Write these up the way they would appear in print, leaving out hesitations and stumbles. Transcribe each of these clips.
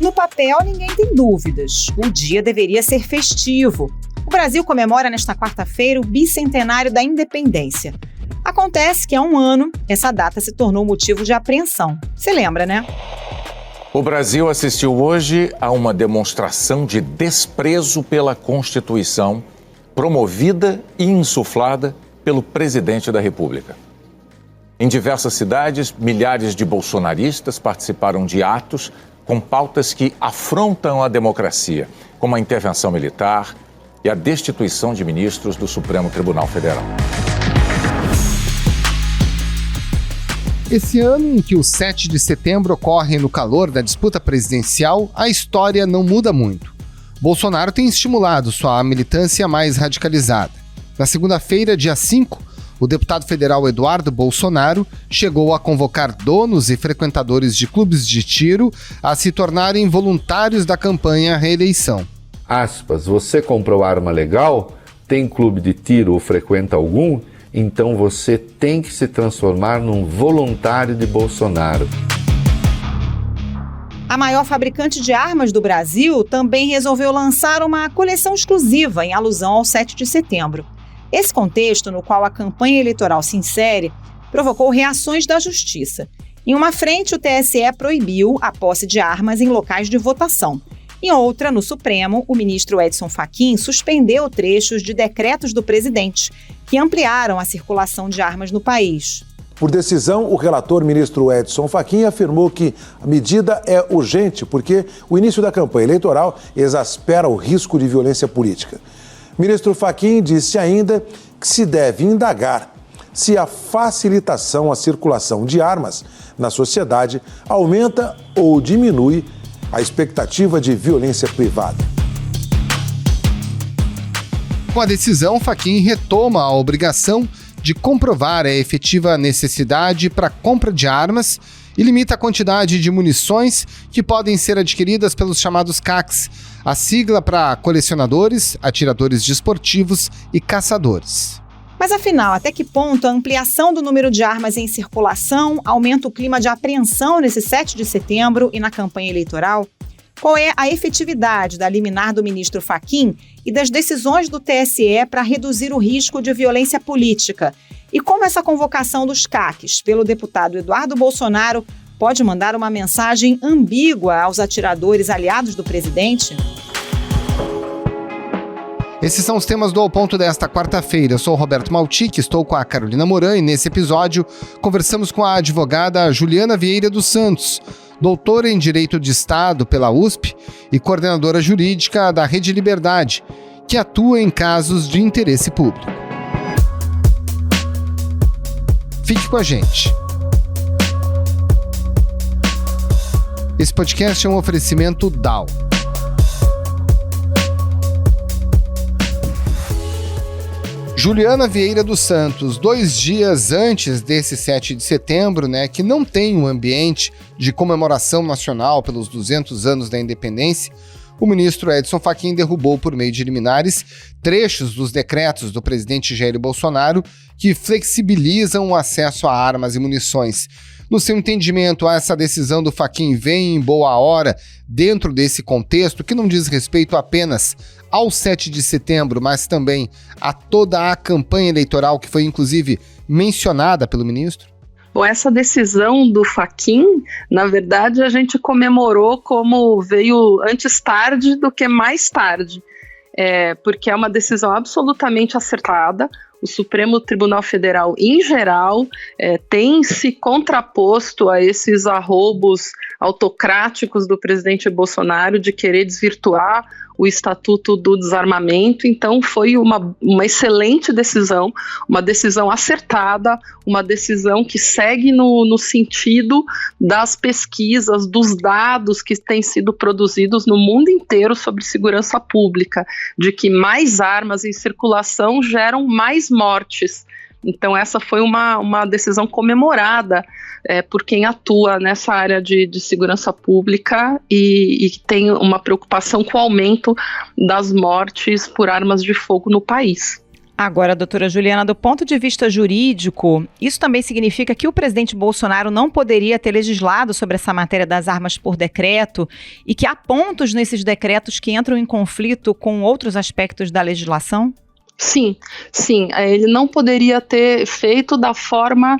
No papel, ninguém tem dúvidas. O dia deveria ser festivo. O Brasil comemora nesta quarta-feira o bicentenário da independência. Acontece que há um ano, essa data se tornou motivo de apreensão. Você lembra, né? O Brasil assistiu hoje a uma demonstração de desprezo pela Constituição, promovida e insuflada pelo presidente da República. Em diversas cidades, milhares de bolsonaristas participaram de atos com pautas que afrontam a democracia, como a intervenção militar e a destituição de ministros do Supremo Tribunal Federal. Esse ano em que o 7 de setembro ocorre no calor da disputa presidencial, a história não muda muito. Bolsonaro tem estimulado sua militância mais radicalizada. Na segunda-feira, dia 5, o deputado federal Eduardo Bolsonaro chegou a convocar donos e frequentadores de clubes de tiro a se tornarem voluntários da campanha à reeleição. Aspas, você comprou arma legal? Tem clube de tiro ou frequenta algum? Então você tem que se transformar num voluntário de Bolsonaro. A maior fabricante de armas do Brasil também resolveu lançar uma coleção exclusiva em alusão ao 7 de setembro. Esse contexto, no qual a campanha eleitoral se insere, provocou reações da Justiça. Em uma frente, o TSE proibiu a posse de armas em locais de votação. Em outra, no Supremo, o ministro Edson Fachin suspendeu trechos de decretos do presidente, que ampliaram a circulação de armas no país. Por decisão, o relator ministro Edson Fachin afirmou que a medida é urgente porque o início da campanha eleitoral exaspera o risco de violência política. O ministro Fachin disse ainda que se deve indagar se a facilitação à circulação de armas na sociedade aumenta ou diminui a expectativa de violência privada. Com a decisão, Fachin retoma a obrigação de comprovar a efetiva necessidade para a compra de armas e limita a quantidade de munições que podem ser adquiridas pelos chamados CACs, a sigla para colecionadores, atiradores desportivos e caçadores. Mas afinal, até que ponto a ampliação do número de armas em circulação aumenta o clima de apreensão nesse 7 de setembro e na campanha eleitoral? Qual é a efetividade da liminar do ministro Fachin e das decisões do TSE para reduzir o risco de violência política? E como essa convocação dos CACs pelo deputado Eduardo Bolsonaro pode mandar uma mensagem ambígua aos atiradores aliados do presidente? Esses são os temas do Ao Ponto desta quarta-feira. Eu sou o Roberto Maltic, estou com a Carolina Moran e nesse episódio conversamos com a advogada Juliana Vieira dos Santos, doutora em Direito de Estado pela USP e coordenadora jurídica da Rede Liberdade, que atua em casos de interesse público. Fique com a gente. Esse podcast é um oferecimento DAO. Juliana Vieira dos Santos, 2 dias antes desse 7 de setembro, que não tem um ambiente de comemoração nacional pelos 200 anos da independência, o ministro Edson Fachin derrubou por meio de liminares trechos dos decretos do presidente Jair Bolsonaro que flexibilizam o acesso a armas e munições. No seu entendimento, essa decisão do Fachin vem em boa hora dentro desse contexto que não diz respeito apenas ao 7 de setembro, mas também a toda a campanha eleitoral que foi inclusive mencionada pelo ministro? Bom, essa decisão do Fachin, na verdade, a gente comemorou como veio antes tarde do que mais tarde, porque é uma decisão absolutamente acertada. O Supremo Tribunal Federal, em geral, tem se contraposto a esses arroubos autocráticos do presidente Bolsonaro de querer desvirtuar o Estatuto do Desarmamento. Então foi uma excelente decisão, uma decisão acertada, uma decisão que segue no sentido das pesquisas, dos dados que têm sido produzidos no mundo inteiro sobre segurança pública, de que mais armas em circulação geram mais mortes. Então essa foi uma decisão comemorada por quem atua nessa área de segurança pública e tem uma preocupação com o aumento das mortes por armas de fogo no país. Agora, doutora Juliana, do ponto de vista jurídico, isso também significa que o presidente Bolsonaro não poderia ter legislado sobre essa matéria das armas por decreto e que há pontos nesses decretos que entram em conflito com outros aspectos da legislação? Sim. Ele não poderia ter feito da forma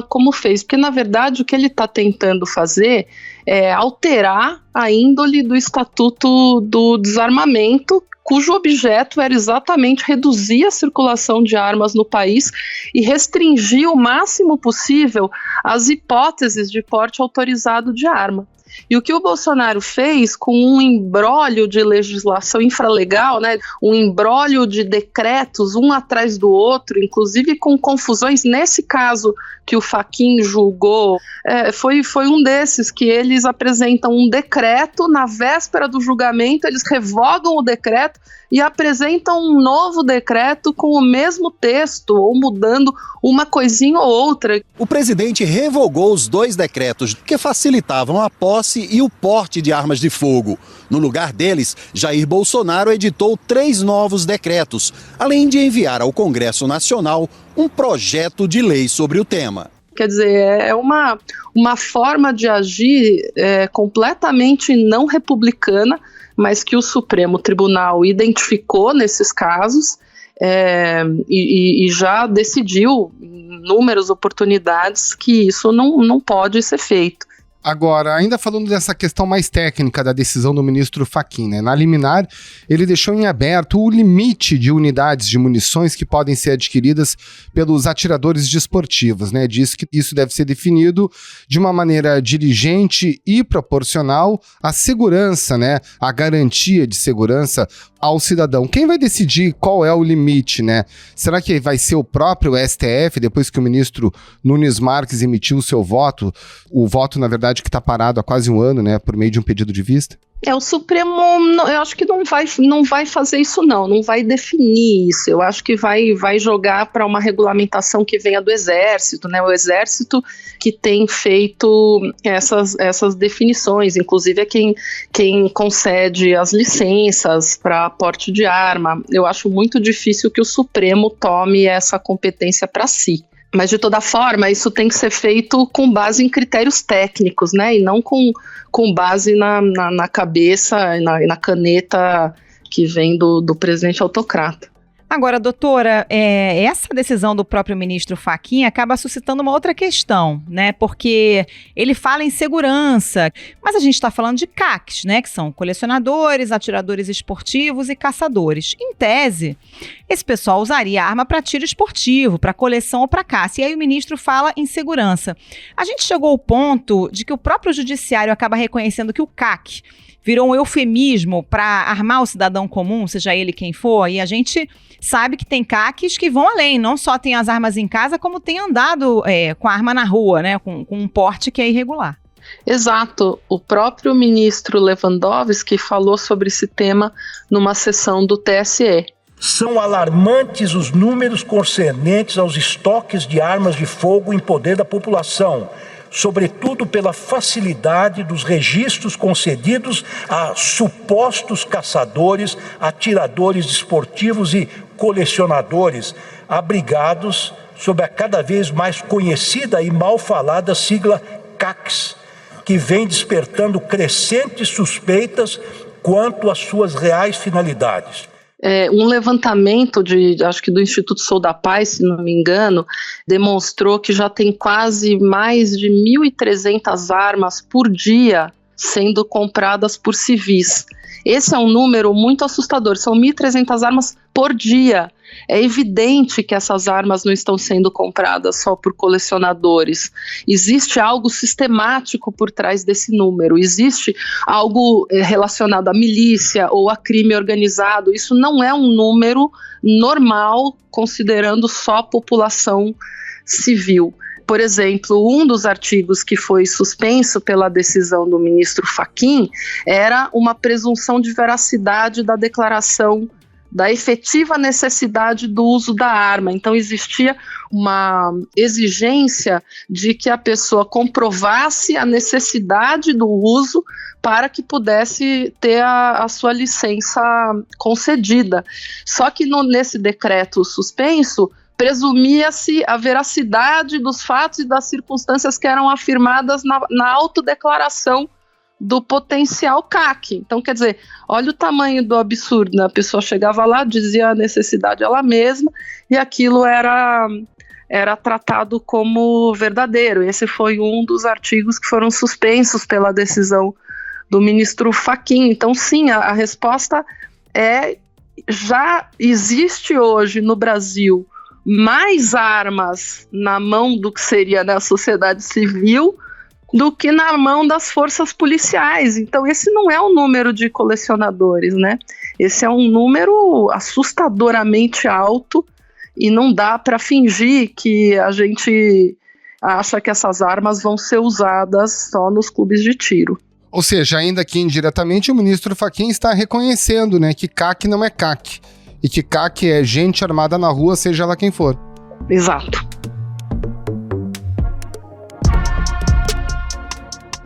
como fez, porque na verdade o que ele está tentando fazer é alterar a índole do Estatuto do Desarmamento, cujo objeto era exatamente reduzir a circulação de armas no país e restringir o máximo possível as hipóteses de porte autorizado de arma. E o que o Bolsonaro fez com um imbróglio de legislação infralegal, né, um imbróglio de decretos um atrás do outro, inclusive com confusões, nesse caso que o Fachin julgou, foi um desses que eles apresentam um decreto, na véspera do julgamento eles revogam o decreto e apresentam um novo decreto com o mesmo texto, ou mudando uma coisinha ou outra. O presidente revogou os 2 decretos que facilitavam a posse e o porte de armas de fogo. No lugar deles, Jair Bolsonaro editou 3 novos decretos, além de enviar ao Congresso Nacional um projeto de lei sobre o tema. Quer dizer, é uma forma de agir completamente não republicana, mas que o Supremo Tribunal identificou nesses casos e já decidiu em inúmeras oportunidades que isso não pode ser feito. Agora, ainda falando dessa questão mais técnica da decisão do ministro Fachin, né? Na liminar, ele deixou em aberto o limite de unidades de munições que podem ser adquiridas pelos atiradores desportivos, né? Diz que isso deve ser definido de uma maneira diligente e proporcional à segurança, né? À garantia de segurança ao cidadão. Quem vai decidir qual é o limite, né? Será que vai ser o próprio STF, depois que o ministro Nunes Marques emitiu o seu voto? O voto, na verdade, que está parado há quase um ano, né? Por meio de um pedido de vista? O Supremo, eu acho que não vai fazer isso não vai definir isso. Eu acho que vai jogar para uma regulamentação que venha do Exército, né? O Exército que tem feito essas definições, inclusive é quem concede as licenças para porte de arma. Eu acho muito difícil que o Supremo tome essa competência para si. Mas, de toda forma, isso tem que ser feito com base em critérios técnicos, né? E não com base na cabeça e na caneta que vem do presidente autocrata. Agora, doutora, essa decisão do próprio ministro Fachin acaba suscitando uma outra questão, né? Porque ele fala em segurança, mas a gente está falando de CACs, né? Que são colecionadores, atiradores esportivos e caçadores. Em tese, esse pessoal usaria arma para tiro esportivo, para coleção ou para caça. E aí o ministro fala em segurança. A gente chegou ao ponto de que o próprio judiciário acaba reconhecendo que o CAC virou um eufemismo para armar o cidadão comum, seja ele quem for, e a gente sabe que tem CACs que vão além, não só tem as armas em casa, como tem andado com a arma na rua, né, com um porte que é irregular. Exato, o próprio ministro Lewandowski falou sobre esse tema numa sessão do TSE. São alarmantes os números concernentes aos estoques de armas de fogo em poder da população, sobretudo pela facilidade dos registros concedidos a supostos caçadores, atiradores desportivos e colecionadores, abrigados sob a cada vez mais conhecida e mal falada sigla CACs, que vem despertando crescentes suspeitas quanto às suas reais finalidades. Um levantamento acho que do Instituto Sou da Paz, se não me engano, demonstrou que já tem quase mais de 1.300 armas por dia sendo compradas por civis. Esse é um número muito assustador, são 1.300 armas por dia. É evidente que essas armas não estão sendo compradas só por colecionadores. Existe algo sistemático por trás desse número, existe algo relacionado à milícia ou a crime organizado. Isso não é um número normal, considerando só a população civil. Por exemplo, um dos artigos que foi suspenso pela decisão do ministro Fachin era uma presunção de veracidade da declaração da efetiva necessidade do uso da arma. Então existia uma exigência de que a pessoa comprovasse a necessidade do uso para que pudesse ter a sua licença concedida. Só que nesse decreto suspenso, presumia-se a veracidade dos fatos e das circunstâncias que eram afirmadas na autodeclaração do potencial CAC. Então, quer dizer, olha o tamanho do absurdo, né? A pessoa chegava lá, dizia a necessidade ela mesma, e aquilo era tratado como verdadeiro. Esse foi um dos artigos que foram suspensos pela decisão do ministro Fachin. Então, sim, a resposta é: já existe hoje no Brasil mais armas na mão do que seria na sociedade civil do que na mão das forças policiais. Então esse não é um número de colecionadores, né? Esse é um número assustadoramente alto e não dá para fingir que a gente acha que essas armas vão ser usadas só nos clubes de tiro. Ou seja, ainda que indiretamente o ministro Fachin está reconhecendo, né, que CAC não é CAC e que CAC é gente armada na rua, seja ela quem for. Exato.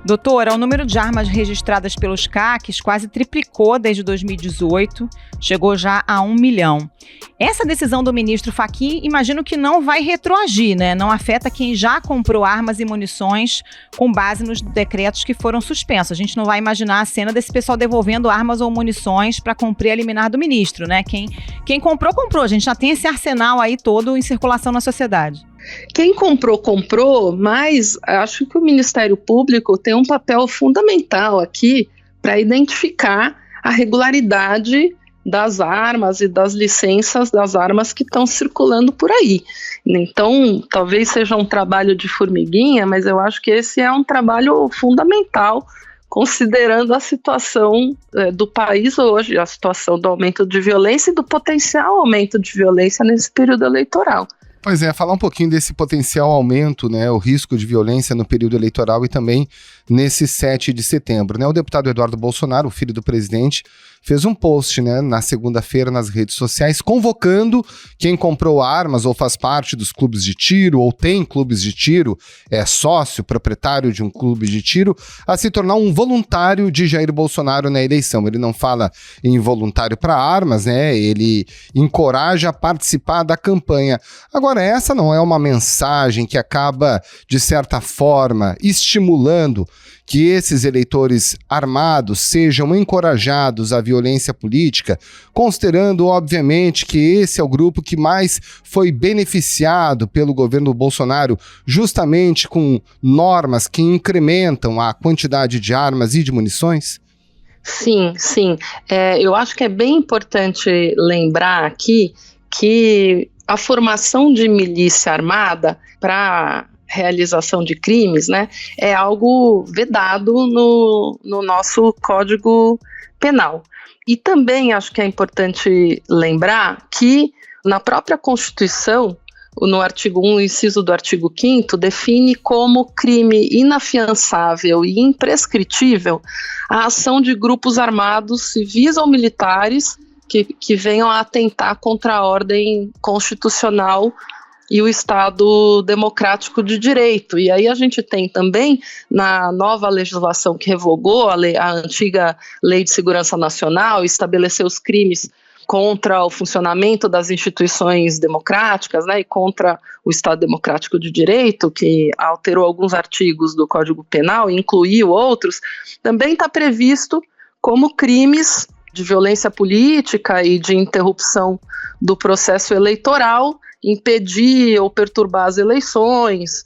Doutora, o número de armas registradas pelos CACs quase triplicou desde 2018, chegou já a 1 milhão. Essa decisão do ministro Fachin, imagino que não vai retroagir, né? Não afeta quem já comprou armas e munições com base nos decretos que foram suspensos. A gente não vai imaginar a cena desse pessoal devolvendo armas ou munições para cumprir a liminar do ministro, né? Quem comprou, comprou. A gente já tem esse arsenal aí todo em circulação na sociedade. Quem comprou, mas acho que o Ministério Público tem um papel fundamental aqui para identificar a regularidade das armas e das licenças das armas que estão circulando por aí. Então, talvez seja um trabalho de formiguinha, mas eu acho que esse é um trabalho fundamental, considerando a situação do país hoje, a situação do aumento de violência e do potencial aumento de violência nesse período eleitoral. Pois é, falar um pouquinho desse potencial aumento, né, o risco de violência no período eleitoral e também nesse 7 de setembro, né? O deputado Eduardo Bolsonaro, o filho do presidente, fez um post, né, na segunda-feira nas redes sociais, convocando quem comprou armas ou faz parte dos clubes de tiro ou tem clubes de tiro, é sócio, proprietário de um clube de tiro, a se tornar um voluntário de Jair Bolsonaro na eleição. Ele não fala em voluntário para armas, né? Ele encoraja a participar da campanha. Agora, essa não é uma mensagem que acaba, de certa forma, estimulando que esses eleitores armados sejam encorajados à violência política, considerando, obviamente, que esse é o grupo que mais foi beneficiado pelo governo Bolsonaro, justamente com normas que incrementam a quantidade de armas e de munições? Sim. Eu acho que é bem importante lembrar aqui que a formação de milícia armada para realização de crimes, né, é algo vedado no nosso Código Penal. E também acho que é importante lembrar que na própria Constituição, no artigo 1, inciso do artigo 5º, define como crime inafiançável e imprescritível a ação de grupos armados civis ou militares que venham a atentar contra a ordem constitucional e o Estado democrático de direito. E aí a gente tem também, na nova legislação que revogou a antiga Lei de Segurança Nacional, estabeleceu os crimes contra o funcionamento das instituições democráticas, né, e contra o Estado democrático de direito, que alterou alguns artigos do Código Penal e incluiu outros, também está previsto como crimes de violência política e de interrupção do processo eleitoral, impedir ou perturbar as eleições,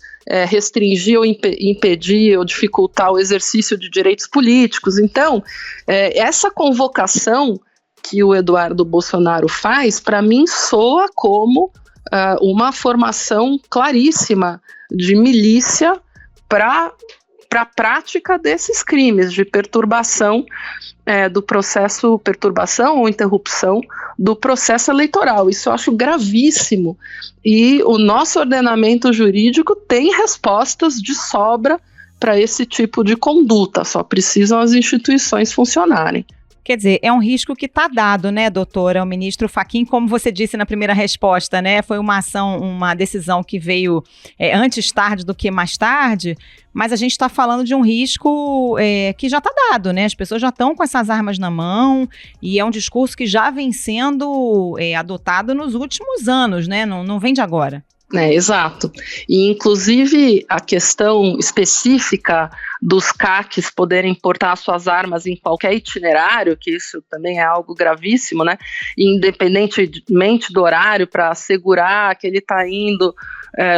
restringir ou impedir ou dificultar o exercício de direitos políticos. Então, essa convocação que o Eduardo Bolsonaro faz, para mim, soa como uma formação claríssima de milícia para a prática desses crimes de perturbação do processo, perturbação ou interrupção do processo eleitoral. Isso eu acho gravíssimo e o nosso ordenamento jurídico tem respostas de sobra para esse tipo de conduta, só precisam as instituições funcionarem. Quer dizer, é um risco que está dado, né, doutora? O ministro Fachin, como você disse na primeira resposta, né, foi uma decisão que veio antes tarde do que mais tarde, mas a gente está falando de um risco que já está dado, né? As pessoas já estão com essas armas na mão e é um discurso que já vem sendo adotado nos últimos anos, né? Não vem de agora. Exato. E, inclusive, a questão específica dos CACs poderem portar suas armas em qualquer itinerário, que isso também é algo gravíssimo, né? Independentemente do horário, para assegurar que ele está indo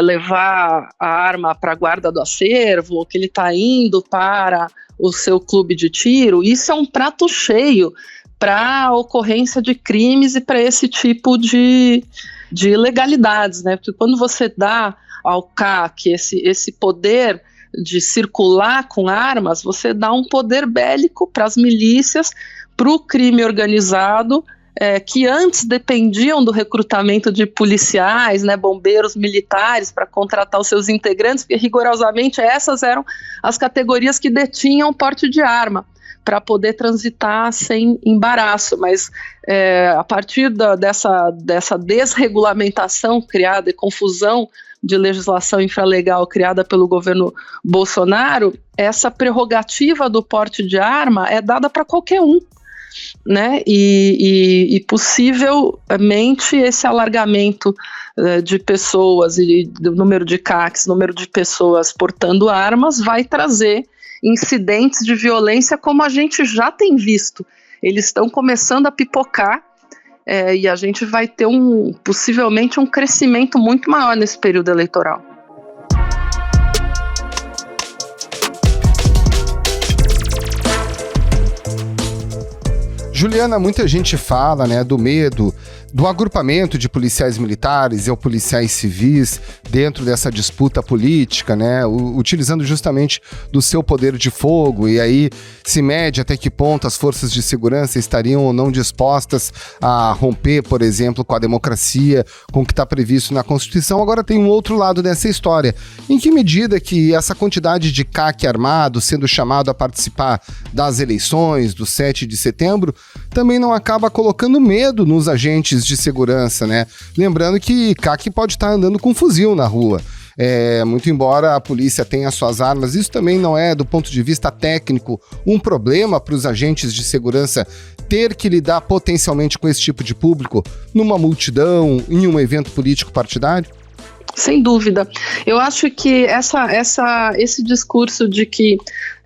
levar a arma para a guarda do acervo, ou que ele está indo para o seu clube de tiro, isso é um prato cheio para a ocorrência de crimes e para esse tipo de ilegalidades, né? Porque quando você dá ao CAC esse poder de circular com armas, você dá um poder bélico para as milícias, para o crime organizado, que antes dependiam do recrutamento de policiais, né, bombeiros, militares, para contratar os seus integrantes, porque rigorosamente essas eram as categorias que detinham porte de arma, para poder transitar sem embaraço, mas a partir dessa desregulamentação criada e confusão de legislação infralegal criada pelo governo Bolsonaro, essa prerrogativa do porte de arma é dada para qualquer um, né? E possivelmente esse alargamento de pessoas e do número de CACs, número de pessoas portando armas, vai trazer incidentes de violência como a gente já tem visto. Eles estão começando a pipocar e a gente vai ter possivelmente um crescimento muito maior nesse período eleitoral. Juliana, muita gente fala, né, do medo do agrupamento de policiais militares ou policiais civis dentro dessa disputa política, né, utilizando justamente do seu poder de fogo, e aí se mede até que ponto as forças de segurança estariam ou não dispostas a romper, por exemplo, com a democracia, com o que está previsto na Constituição. Agora tem um outro lado dessa história. Em que medida que essa quantidade de CAC armado sendo chamado a participar das eleições do 7 de setembro também não acaba colocando medo nos agentes de segurança, né? Lembrando que CAC pode estar andando com fuzil na rua. Muito embora a polícia tenha suas armas, isso também não é, do ponto de vista técnico, um problema para os agentes de segurança ter que lidar potencialmente com esse tipo de público numa multidão, em um evento político partidário? Sem dúvida. Eu acho que esse discurso de que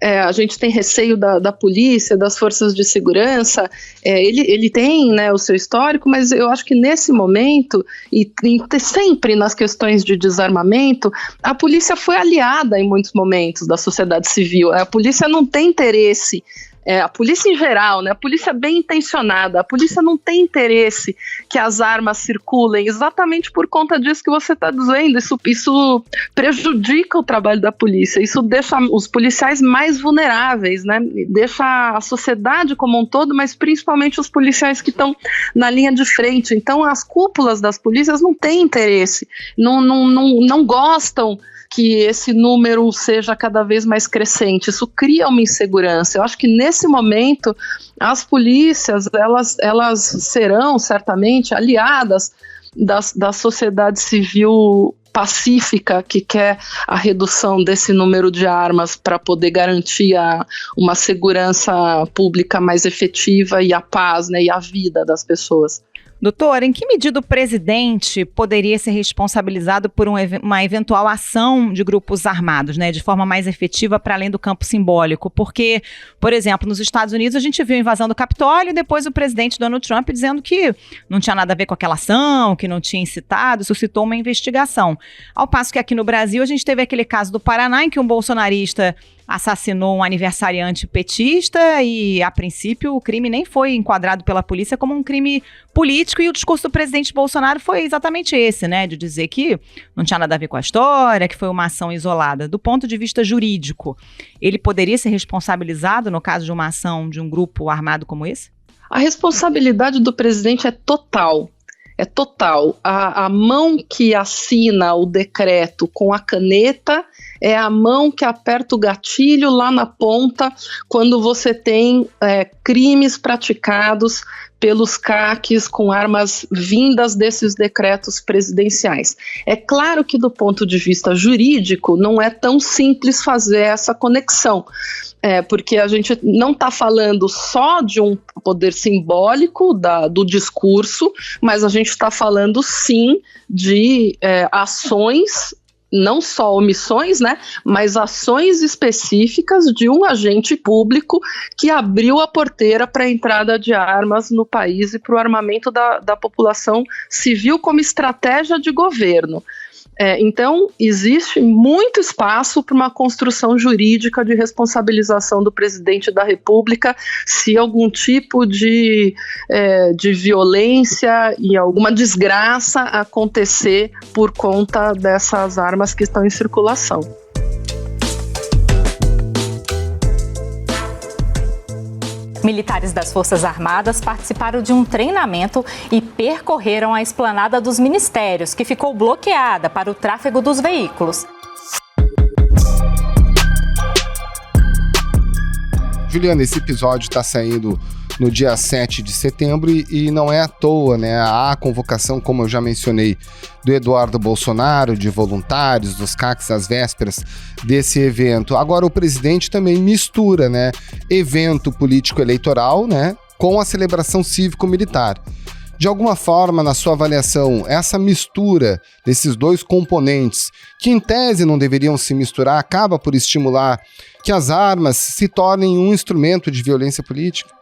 a gente tem receio da polícia, das forças de segurança, ele tem, né, o seu histórico, mas eu acho que nesse momento, e sempre nas questões de desarmamento, a polícia foi aliada em muitos momentos da sociedade civil. A polícia não tem interesse. A polícia em geral, né, a polícia bem intencionada, a polícia não tem interesse que as armas circulem, exatamente por conta disso que você está dizendo. Isso prejudica o trabalho da polícia, isso deixa os policiais mais vulneráveis, né, deixa a sociedade como um todo, mas principalmente os policiais que estão na linha de frente. Então as cúpulas das polícias não têm interesse, não gostam que esse número seja cada vez mais crescente. Isso cria uma insegurança. Eu acho que nesse momento as polícias elas serão certamente aliadas da sociedade civil pacífica que quer a redução desse número de armas para poder garantir uma segurança pública mais efetiva e a paz, né, e a vida das pessoas. Doutora, em que medida o presidente poderia ser responsabilizado por uma eventual ação de grupos armados, né, de forma mais efetiva para além do campo simbólico? Porque, por exemplo, nos Estados Unidos a gente viu a invasão do Capitólio e depois o presidente Donald Trump dizendo que não tinha nada a ver com aquela ação, que não tinha incitado, suscitou uma investigação. Ao passo que aqui no Brasil a gente teve aquele caso do Paraná em que um bolsonarista assassinou um aniversariante petista e, a princípio, o crime nem foi enquadrado pela polícia como um crime político, e o discurso do presidente Bolsonaro foi exatamente esse, né, de dizer que não tinha nada a ver com a história, que foi uma ação isolada. Do ponto de vista jurídico, ele poderia ser responsabilizado no caso de uma ação de um grupo armado como esse? A responsabilidade do presidente é total. é total. A mão que assina o decreto com a caneta é a mão que aperta o gatilho lá na ponta quando você tem crimes praticados pelos CACs com armas vindas desses decretos presidenciais. É claro que do ponto de vista jurídico não é tão simples fazer essa conexão, porque a gente não está falando só de um poder simbólico do discurso, mas a gente está falando sim de ações, não só omissões, né, mas ações específicas de um agente público que abriu a porteira para a entrada de armas no país e para o armamento da população civil como estratégia de governo. Então, existe muito espaço para uma construção jurídica de responsabilização do presidente da República se algum tipo de violência e alguma desgraça acontecer por conta dessas armas que estão em circulação. Militares das Forças Armadas participaram de um treinamento e percorreram a esplanada dos ministérios, que ficou bloqueada para o tráfego dos veículos. Juliana, esse episódio está saindo no dia 7 de setembro e não é à toa, né? Há a convocação, como eu já mencionei, do Eduardo Bolsonaro, de voluntários, dos CACs às vésperas desse evento. Agora o presidente também mistura, né, evento político-eleitoral, né, com a celebração cívico-militar. De alguma forma, na sua avaliação, essa mistura desses dois componentes, que em tese não deveriam se misturar, acaba por estimular que as armas se tornem um instrumento de violência política?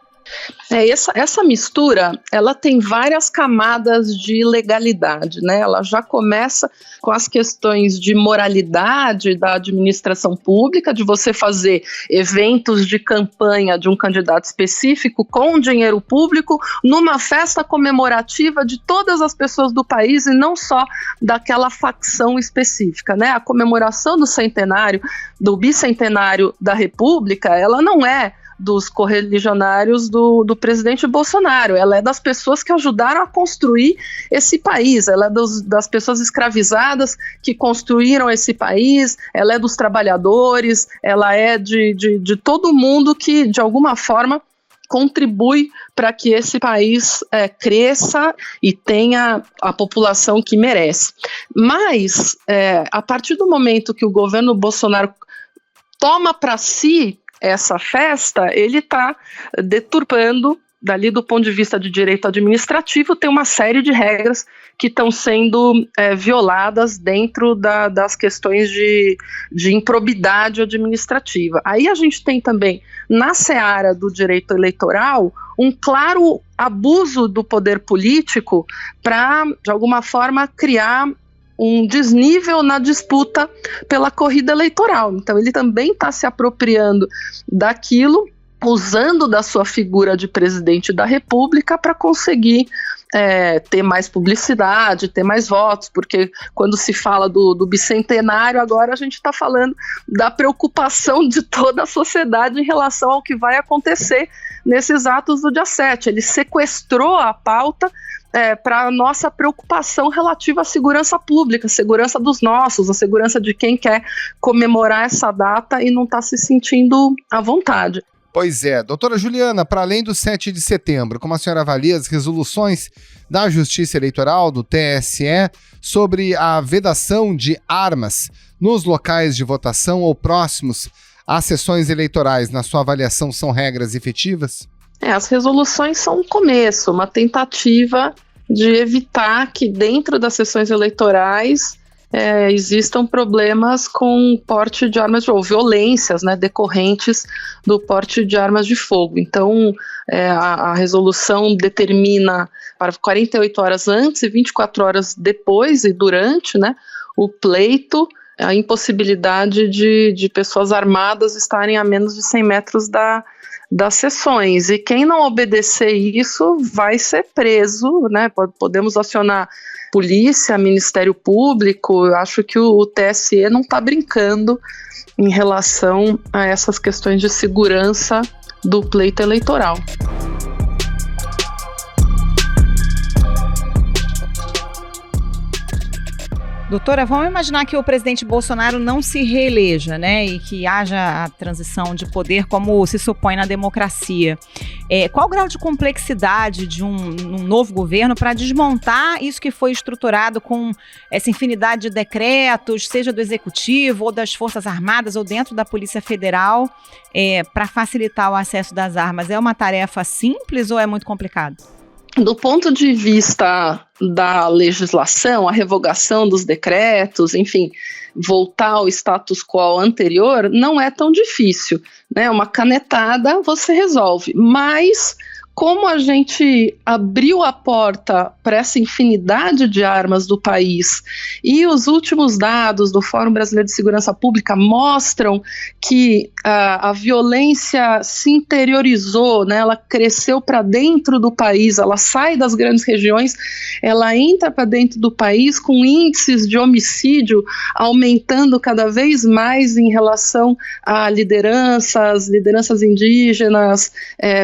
Essa mistura, ela tem várias camadas de legalidade, né? Ela já começa com as questões de moralidade da administração pública, de você fazer eventos de campanha de um candidato específico com dinheiro público numa festa comemorativa de todas as pessoas do país e não só daquela facção específica, né? A comemoração do centenário, do bicentenário da República, ela não é dos correligionários do presidente Bolsonaro, ela é das pessoas que ajudaram a construir esse país, ela é das pessoas escravizadas que construíram esse país, ela é dos trabalhadores, ela é de todo mundo que, de alguma forma, contribui para que esse país cresça e tenha a população que merece. Mas, a partir do momento que o governo Bolsonaro toma para si essa festa, ele está deturpando, dali do ponto de vista de direito administrativo, tem uma série de regras que estão sendo violadas dentro das questões de improbidade administrativa. Aí a gente tem também, na seara do direito eleitoral, um claro abuso do poder político para, de alguma forma, criar um desnível na disputa pela corrida eleitoral. Então ele também está se apropriando daquilo, usando da sua figura de presidente da República para conseguir ter mais publicidade, ter mais votos, porque quando se fala do bicentenário, agora a gente está falando da preocupação de toda a sociedade em relação ao que vai acontecer nesses atos do dia 7. Ele sequestrou a pauta para a nossa preocupação relativa à segurança pública, a segurança dos nossos, a segurança de quem quer comemorar essa data e não está se sentindo à vontade. Pois é. Doutora Juliana, para além do 7 de setembro, como a senhora avalia as resoluções da Justiça Eleitoral, do TSE, sobre a vedação de armas nos locais de votação ou próximos às sessões eleitorais, na sua avaliação, são regras efetivas? As resoluções são um começo, uma tentativa de evitar que dentro das sessões eleitorais existam problemas com porte de armas de fogo, violências, né, decorrentes do porte de armas de fogo. Então, a resolução determina para 48 horas antes e 24 horas depois e durante, né, o pleito, a impossibilidade de pessoas armadas estarem a menos de 100 metros das sessões, e quem não obedecer isso vai ser preso, né? Podemos acionar polícia, Ministério Público. Eu acho que o TSE não está brincando em relação a essas questões de segurança do pleito eleitoral. Doutora, vamos imaginar que o presidente Bolsonaro não se reeleja, né, e que haja a transição de poder como se supõe na democracia. Qual o grau de complexidade de um novo governo para desmontar isso que foi estruturado com essa infinidade de decretos, seja do Executivo ou das Forças Armadas ou dentro da Polícia Federal, para facilitar o acesso das armas? É uma tarefa simples ou é muito complicado? Do ponto de vista da legislação, a revogação dos decretos, enfim, voltar ao status quo anterior, não é tão difícil, né? Uma canetada você resolve, mas como a gente abriu a porta para essa infinidade de armas do país e os últimos dados do Fórum Brasileiro de Segurança Pública mostram que a violência se interiorizou, né? Ela cresceu para dentro do país, ela sai das grandes regiões, ela entra para dentro do país com índices de homicídio aumentando cada vez mais em relação a lideranças indígenas,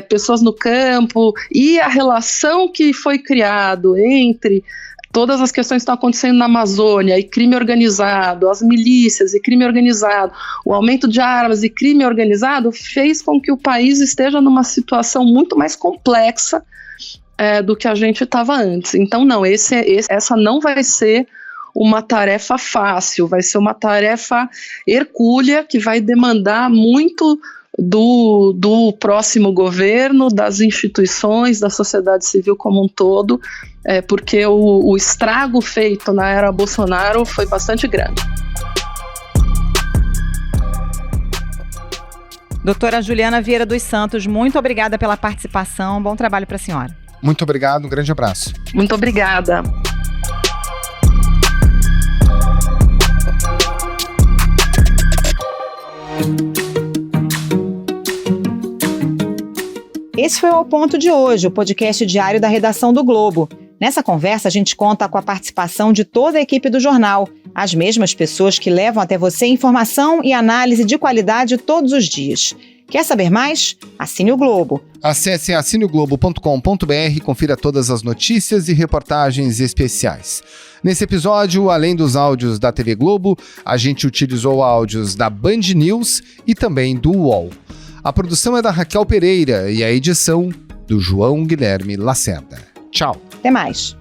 pessoas no campo, e a relação que foi criado entre todas as questões que estão acontecendo na Amazônia e crime organizado, as milícias e crime organizado, o aumento de armas e crime organizado fez com que o país esteja numa situação muito mais complexa do que a gente estava antes. Então não, essa não vai ser uma tarefa fácil, vai ser uma tarefa hercúlea que vai demandar muito do próximo governo, das instituições, da sociedade civil como um todo, porque o estrago feito na era Bolsonaro foi bastante grande. Doutora Juliana Vieira dos Santos, muito obrigada pela participação, bom trabalho para a senhora. Muito obrigado, um grande abraço. Muito obrigada. Esse foi o Ao Ponto de hoje, o podcast diário da redação do Globo. Nessa conversa, a gente conta com a participação de toda a equipe do jornal, as mesmas pessoas que levam até você informação e análise de qualidade todos os dias. Quer saber mais? Assine o Globo. Acesse assineoglobo.com.br e confira todas as notícias e reportagens especiais. Nesse episódio, além dos áudios da TV Globo, a gente utilizou áudios da Band News e também do UOL. A produção é da Raquel Pereira e a edição do João Guilherme Lacerda. Tchau. Até mais.